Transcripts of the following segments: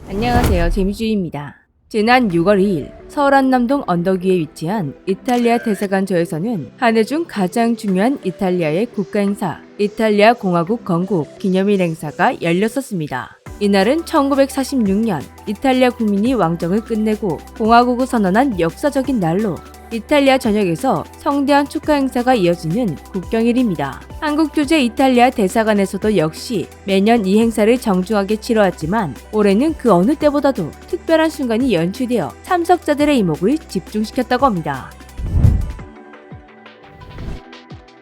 안녕하세요. 재미주의입니다. 지난 6월 2일 서울 한남동 언덕 위에 위치한 이탈리아 대사관저에서는 한 해 중 가장 중요한 이탈리아의 국가행사 이탈리아 공화국 건국 기념일 행사가 열렸었습니다. 이날은 1946년 이탈리아 국민이 왕정을 끝내고 공화국을 선언한 역사적인 날로 이탈리아 전역에서 성대한 축하 행사가 이어지는 국경일입니다. 한국 주재 이탈리아 대사관에서도 역시 매년 이 행사를 정중하게 치러왔지만 올해는 그 어느 때보다도 특별한 순간이 연출되어 참석자들의 이목을 집중시켰다고 합니다.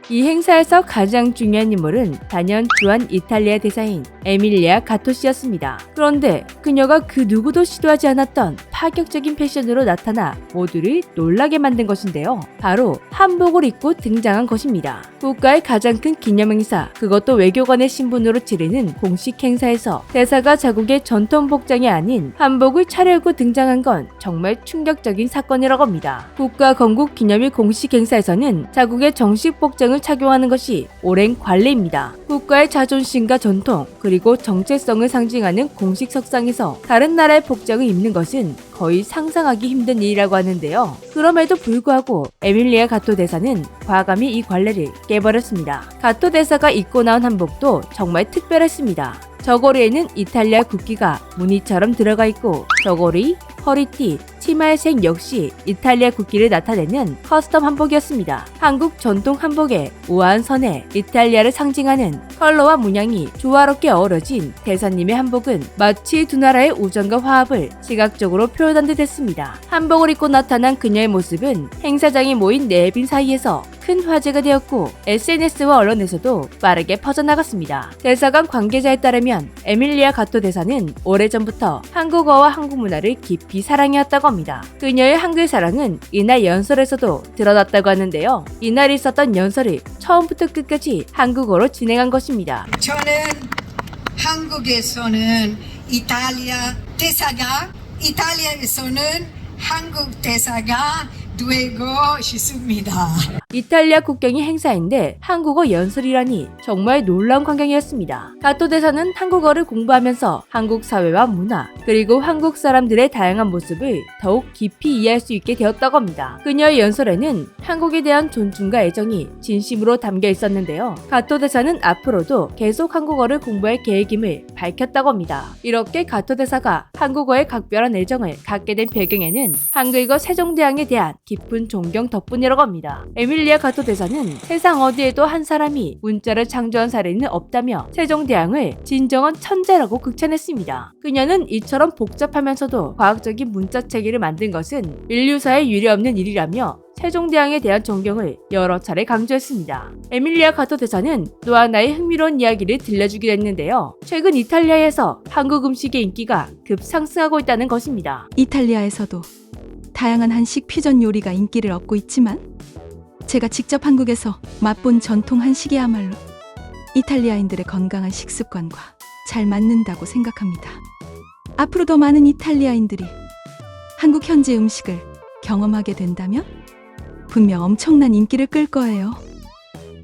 이 행사에서 가장 중요한 인물은 단연 주한 이탈리아 대사인 에밀리아 가토씨였습니다. 그런데 그녀가 그 누구도 시도하지 않았던 파격적인 패션으로 나타나 모두를 놀라게 만든 것인데요. 바로 한복을 입고 등장한 것입니다. 국가의 가장 큰 기념행사, 그것도 외교관의 신분으로 치르는 공식 행사에서 대사가 자국의 전통 복장이 아닌 한복을 차려입고 등장한 건 정말 충격적인 사건이라고 합니다. 국가 건국 기념일 공식 행사에서는 자국의 정식 복장을 착용하는 것이 오랜 관례입니다. 국가의 자존심과 전통, 그리고 정체성을 상징하는 공식 석상에서 다른 나라의 복장을 입는 것은 거의 상상하기 힘든 일이라고 하는데요. 그럼에도 불구하고 에밀리아 가토 대사는 과감히 이 관례를 깨버렸습니다. 가토 대사가 입고 나온 한복도 정말 특별했습니다. 저고리에는 이탈리아 국기가 무늬처럼 들어가 있고 저고리, 허리띠, 치마의 색 역시 이탈리아 국기를 나타내는 커스텀 한복이었습니다. 한국 전통 한복에 우아한 선에 이탈리아를 상징하는 컬러와 문양이 조화롭게 어우러진 대사님의 한복은 마치 두 나라의 우정과 화합을 시각적으로 표현한 듯 했습니다. 한복을 입고 나타난 그녀의 모습은 행사장에 모인 내빈 사이에서 큰 화제가 되었고 SNS와 언론에서도 빠르게 퍼져나갔습니다. 대사관 관계자에 따르면 에밀리아 가토 대사는 오래전부터 한국어와 한국 문화를 깊이 사랑해왔다고 합니다. 그녀의 한글 사랑은 이날 연설에서도 드러났다고 하는데요. 이날 있었던 연설을 처음부터 끝까지 한국어로 진행한 것입니다. 저는 한국에서는 이탈리아 대사가, 이탈리아에서는 한국 대사가 되고 싶습니다. 이탈리아 국경이 행사인데 한국어 연설이라니 정말 놀라운 광경이었습니다. 가토 대사는 한국어를 공부하면서 한국 사회와 문화 그리고 한국 사람들의 다양한 모습을 더욱 깊이 이해할 수 있게 되었다고 합니다. 그녀의 연설에는 한국에 대한 존중과 애정이 진심으로 담겨 있었는데요. 가토 대사는 앞으로도 계속 한국어를 공부할 계획임을 밝혔다고 합니다. 이렇게 가토 대사가 한국어에 각별한 애정을 갖게 된 배경에는 한글과 세종대왕에 대한 깊은 존경 덕분이라고 합니다. 에밀리아 가토 대사는 세상 어디에도 한 사람이 문자를 창조한 사례는 없다며 세종대왕을 진정한 천재라고 극찬했습니다. 그녀는 이처럼 복잡하면서도 과학적인 문자 체계를 만든 것은 인류사에 유례없는 일이라며 세종대왕에 대한 존경을 여러 차례 강조했습니다. 에밀리아 가토 대사는 또 하나의 흥미로운 이야기를 들려주기도 했는데요. 최근 이탈리아에서 한국 음식의 인기가 급상승하고 있다는 것입니다. 이탈리아에서도 다양한 한식 퓨전 요리가 인기를 얻고 있지만 제가 직접 한국에서 맛본 전통 한식이야말로 이탈리아인들의 건강한 식습관과 잘 맞는다고 생각합니다. 앞으로 더 많은 이탈리아인들이 한국 현지 음식을 경험하게 된다면 분명 엄청난 인기를 끌 거예요.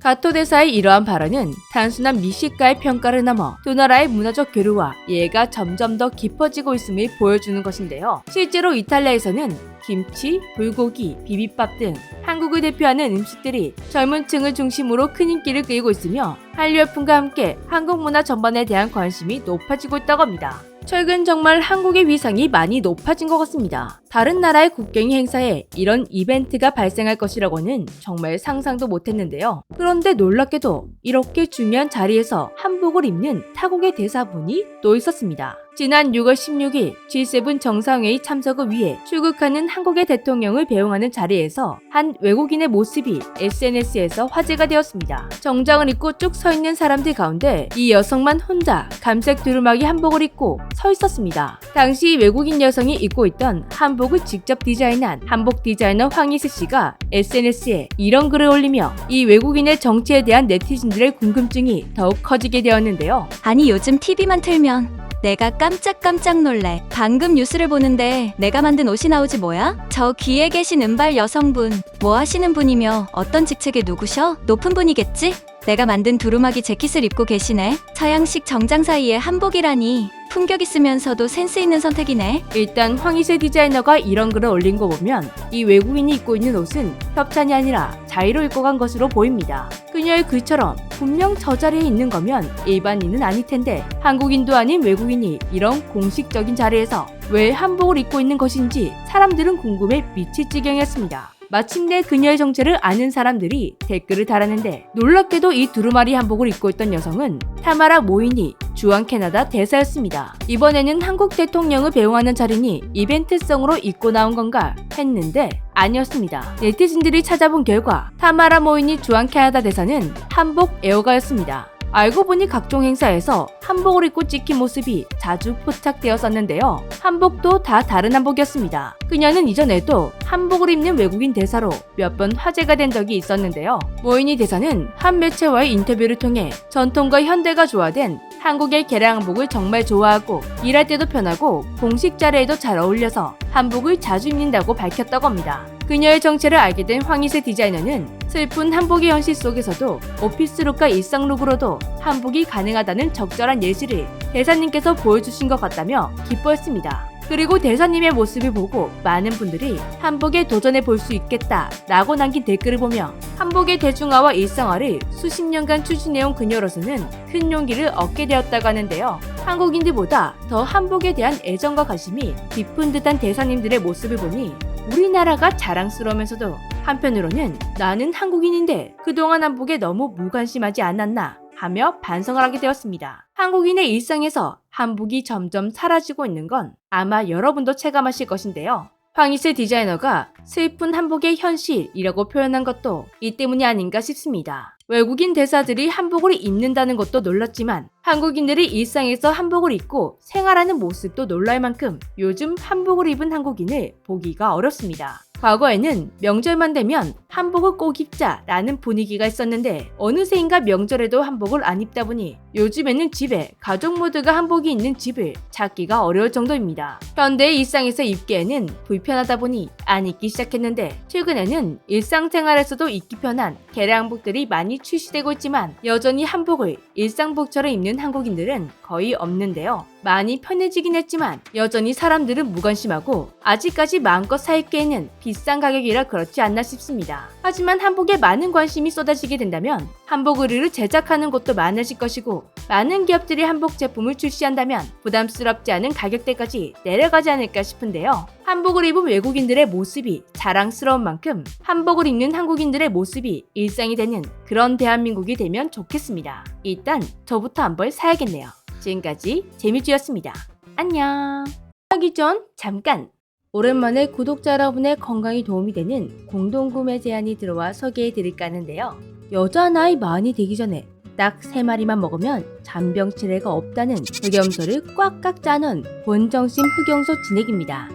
가토 대사의 이러한 발언은 단순한 미식가의 평가를 넘어 두 나라의 문화적 교류와 이해가 점점 더 깊어지고 있음을 보여주는 것인데요. 실제로 이탈리아에서는 김치, 불고기, 비빔밥 등 한국을 대표하는 음식들이 젊은 층을 중심으로 큰 인기를 끌고 있으며 한류 열풍과 함께 한국 문화 전반에 대한 관심이 높아지고 있다고 합니다. 최근 정말 한국의 위상이 많이 높아진 것 같습니다. 다른 나라의 국경일 행사에 이런 이벤트가 발생할 것이라고는 정말 상상도 못했는데요. 그런데 놀랍게도 이렇게 중요한 자리에서 한복을 입는 타국의 대사분이 또 있었습니다. 지난 6월 16일 G7 정상회의 참석을 위해 출국하는 한국의 대통령을 배웅하는 자리에서 한 외국인의 모습이 SNS에서 화제가 되었습니다. 정장을 입고 쭉 서 있는 사람들 가운데 이 여성만 혼자 감색 두루마기 한복을 입고 서 있었습니다. 당시 외국인 여성이 입고 있던 한복을 직접 디자인한 한복 디자이너 황희수 씨가 SNS에 이런 글을 올리며 이 외국인의 정체에 대한 네티즌들의 궁금증이 더욱 커지게 되었는데요. 아니 요즘 TV만 틀면 내가 깜짝깜짝 놀래. 방금 뉴스를 보는데 내가 만든 옷이 나오지 뭐야? 저 귀에 계신 은발 여성분 뭐 하시는 분이며 어떤 직책의 누구셔? 높은 분이겠지? 내가 만든 두루마기 재킷을 입고 계시네. 서양식 정장 사이에 한복이라니 품격 있으면서도 센스 있는 선택이네. 일단 황희세 디자이너가 이런 글을 올린 거 보면 이 외국인이 입고 있는 옷은 협찬이 아니라 자의로 입고 간 것으로 보입니다. 그녀의 글처럼 분명 저 자리에 있는 거면 일반인은 아닐 텐데 한국인도 아닌 외국인이 이런 공식적인 자리에서 왜 한복을 입고 있는 것인지 사람들은 궁금해 미칠 지경이었습니다. 마침내 그녀의 정체를 아는 사람들이 댓글을 달았는데 놀랍게도 이 두루마리 한복을 입고 있던 여성은 타마라 모이니 주한 캐나다 대사였습니다. 이번에는 한국 대통령을 배웅하는 자리니 이벤트성으로 입고 나온 건가 했는데 아니었습니다. 네티즌들이 찾아본 결과 타마라 모이니 주한 캐나다 대사는 한복 애호가였습니다. 알고 보니 각종 행사에서 한복을 입고 찍힌 모습이 자주 포착되었었는데요. 한복도 다 다른 한복이었습니다. 그녀는 이전에도 한복을 입는 외국인 대사로 몇 번 화제가 된 적이 있었는데요. 모이니 대사는 한 매체와의 인터뷰를 통해 전통과 현대가 조화된 한국의 개량 한복을 정말 좋아하고 일할 때도 편하고 공식 자리에도 잘 어울려서 한복을 자주 입는다고 밝혔다고 합니다. 그녀의 정체를 알게 된 황희세 디자이너는 슬픈 한복의 현실 속에서도 오피스룩과 일상룩으로도 한복이 가능하다는 적절한 예시를 대사님께서 보여주신 것 같다며 기뻐했습니다. 그리고 대사님의 모습을 보고 많은 분들이 한복에 도전해 볼 수 있겠다 라고 남긴 댓글을 보며 한복의 대중화와 일상화를 수십 년간 추진해온 그녀로서는 큰 용기를 얻게 되었다고 하는데요. 한국인들보다 더 한복에 대한 애정과 관심이 깊은 듯한 대사님들의 모습을 보니 우리나라가 자랑스러우면서도 한편으로는 나는 한국인인데 그동안 한복에 너무 무관심하지 않았나 하며 반성을 하게 되었습니다. 한국인의 일상에서 한복이 점점 사라지고 있는 건 아마 여러분도 체감하실 것인데요. 황희세 디자이너가 슬픈 한복의 현실이라고 표현한 것도 이 때문이 아닌가 싶습니다. 외국인 대사들이 한복을 입는다는 것도 놀랐지만 한국인들이 일상에서 한복을 입고 생활하는 모습도 놀랄 만큼 요즘 한복을 입은 한국인을 보기가 어렵습니다. 과거에는 명절만 되면 한복을 꼭 입자라는 분위기가 있었는데 어느새인가 명절에도 한복을 안 입다 보니 요즘에는 집에 가족 모두가 한복이 있는 집을 찾기가 어려울 정도입니다. 현대의 일상에서 입기에는 불편하다 보니 안 입기 시작했는데 최근에는 일상생활에서도 입기 편한 개량 한복들이 많이 출시되고 있지만 여전히 한복을 일상복처럼 입는 한국인들은 거의 없는데요. 많이 편해지긴 했지만 여전히 사람들은 무관심하고 아직까지 마음껏 사입기에는 비싼 가격이라 그렇지 않나 싶습니다. 하지만 한복에 많은 관심이 쏟아지게 된다면 한복 의류를 제작하는 곳도 많아질 것이고 많은 기업들이 한복 제품을 출시한다면 부담스럽지 않은 가격대까지 내려가지 않을까 싶은데요. 한복을 입은 외국인들의 모습이 자랑스러운 만큼 한복을 입는 한국인들의 모습이 일상이 되는 그런 대한민국이 되면 좋겠습니다. 일단 저부터 한 벌 사야겠네요. 지금까지 재미쥐였습니다. 안녕. 하기 전 잠깐! 오랜만에 구독자 여러분의 건강에 도움이 되는 공동구매 제안이 들어와 소개해드릴까 하는데요. 여자 나이 많이 되기 전에 딱 3마리만 먹으면 잔병치레가 없다는 흑염소를 꽉꽉 짜는 본정심 흑염소 진액입니다.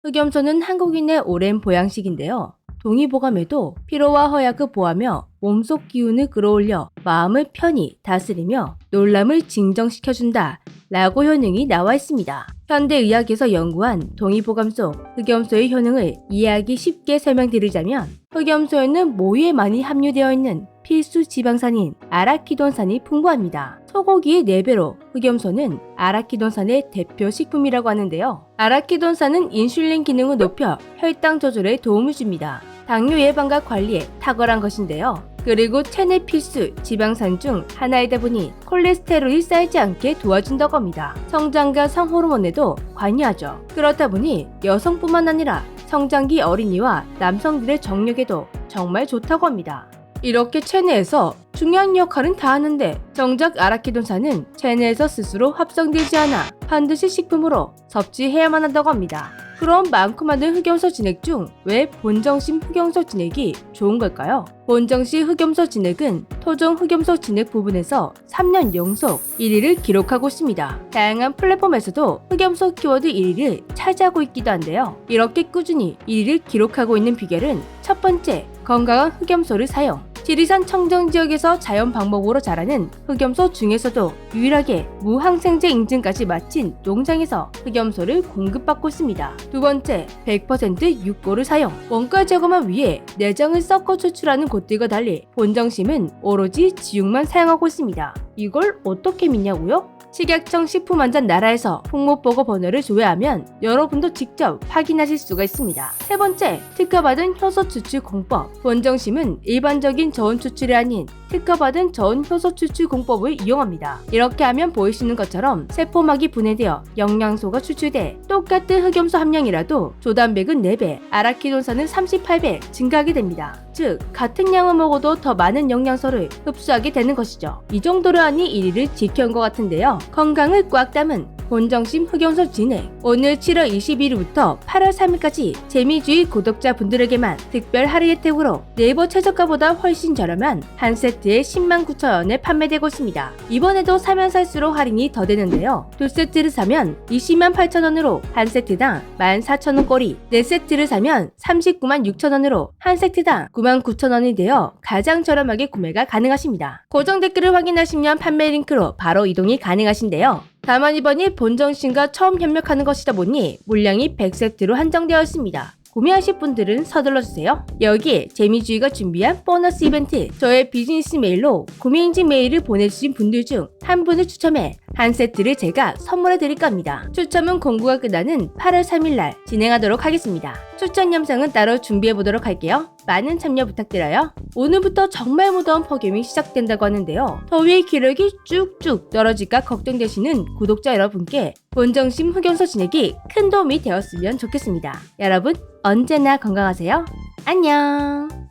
흑염소는 한국인의 오랜 보양식인데요. 동의보감에도 피로와 허약을 보하며 몸속 기운을 끌어올려 마음을 편히 다스리며 놀람을 진정시켜준다 라고 효능이 나와 있습니다. 현대의학에서 연구한 동의보감 속 흑염소의 효능을 이해하기 쉽게 설명드리자면 흑염소에는 모유에 많이 함유되어 있는 필수 지방산인 아라키돈산이 풍부합니다. 소고기의 4배로 흑염소는 아라키돈산의 대표 식품이라고 하는데요. 아라키돈산은 인슐린 기능을 높여 혈당 조절에 도움을 줍니다. 당뇨 예방과 관리에 탁월한 것인데요. 그리고 체내 필수 지방산 중 하나이다 보니 콜레스테롤이 쌓이지 않게 도와준다고 합니다. 성장과 성호르몬에도 관여하죠. 그렇다 보니 여성뿐만 아니라 성장기 어린이와 남성들의 정력에도 정말 좋다고 합니다. 이렇게 체내에서 중요한 역할은 다 하는데 정작 아라키돈산은 체내에서 스스로 합성되지 않아 반드시 식품으로 섭취해야만 한다고 합니다. 그럼 많고 많은 흑염소 진액 중 왜 본정심 흑염소 진액이 좋은 걸까요? 본정시 흑염소 진액은 토종 흑염소 진액 부분에서 3년 연속 1위를 기록하고 있습니다. 다양한 플랫폼에서도 흑염소 키워드 1위를 차지하고 있기도 한데요. 이렇게 꾸준히 1위를 기록하고 있는 비결은 첫 번째, 건강한 흑염소를 사용. 지리산 청정 지역에서 자연 방법으로 자라는 흑염소 중에서도 유일하게 무항생제 인증까지 마친 농장에서 흑염소를 공급받고 있습니다. 두 번째, 100% 육고를 사용. 원가 제거만 위해 내장을 섞어 추출하는 곳들과 달리 본정심은 오로지 지육만 사용하고 있습니다. 이걸 어떻게 믿냐고요? 식약청 식품안전 나라에서 홍보보고 번호를 조회하면 여러분도 직접 확인하실 수가 있습니다. 세 번째, 특허받은 효소 추출 공법. 본정심은 일반적인 저온 추출이 아닌 특허받은 저온 효소 추출 공법을 이용합니다. 이렇게 하면 보이시는 것처럼 세포막이 분해되어 영양소가 추출돼 똑같은 흑염소 함량이라도 조단백은 4배, 아라키돈산은 38배 증가하게 됩니다. 즉, 같은 양을 먹어도 더 많은 영양소를 흡수하게 되는 것이죠. 이 정도로 하니 1위를 지켜온 것 같은데요. 건강을 꽉 담은 본정심 흑염소 진액. 오늘 7월 21일부터 8월 3일까지 재미주의 구독자분들에게만 특별 할인 혜택으로 네이버 최저가보다 훨씬 저렴한 한 세트에 109,000원에 판매되고 있습니다. 이번에도 사면 살수록 할인이 더 되는데요. 두 세트를 사면 208,000원으로 한 세트당 14,000원꼴이, 네 세트를 사면 396,000원으로 한 세트당 99,000원이 되어 가장 저렴하게 구매가 가능하십니다. 고정 댓글을 확인하시면 판매 링크로 바로 이동이 가능하신데요. 다만 이번이 본정심과 처음 협력하는 것이다 보니 물량이 100세트로 한정되어 있습니다. 구매하실 분들은 서둘러주세요. 여기에 재미주의가 준비한 보너스 이벤트, 저의 비즈니스 메일로 구매인증 메일을 보내주신 분들 중 한 분을 추첨해 한 세트를 제가 선물해 드릴까 합니다. 추첨은 공고가 끝나는 8월 3일날 진행하도록 하겠습니다. 추천 영상은 따로 준비해 보도록 할게요. 많은 참여 부탁드려요. 오늘부터 정말 무더운 폭염이 시작된다고 하는데요. 더위의 기력이 쭉쭉 떨어질까 걱정되시는 구독자 여러분께 본정심 흑염소 진액이 큰 도움이 되었으면 좋겠습니다. 여러분 언제나 건강하세요. 안녕.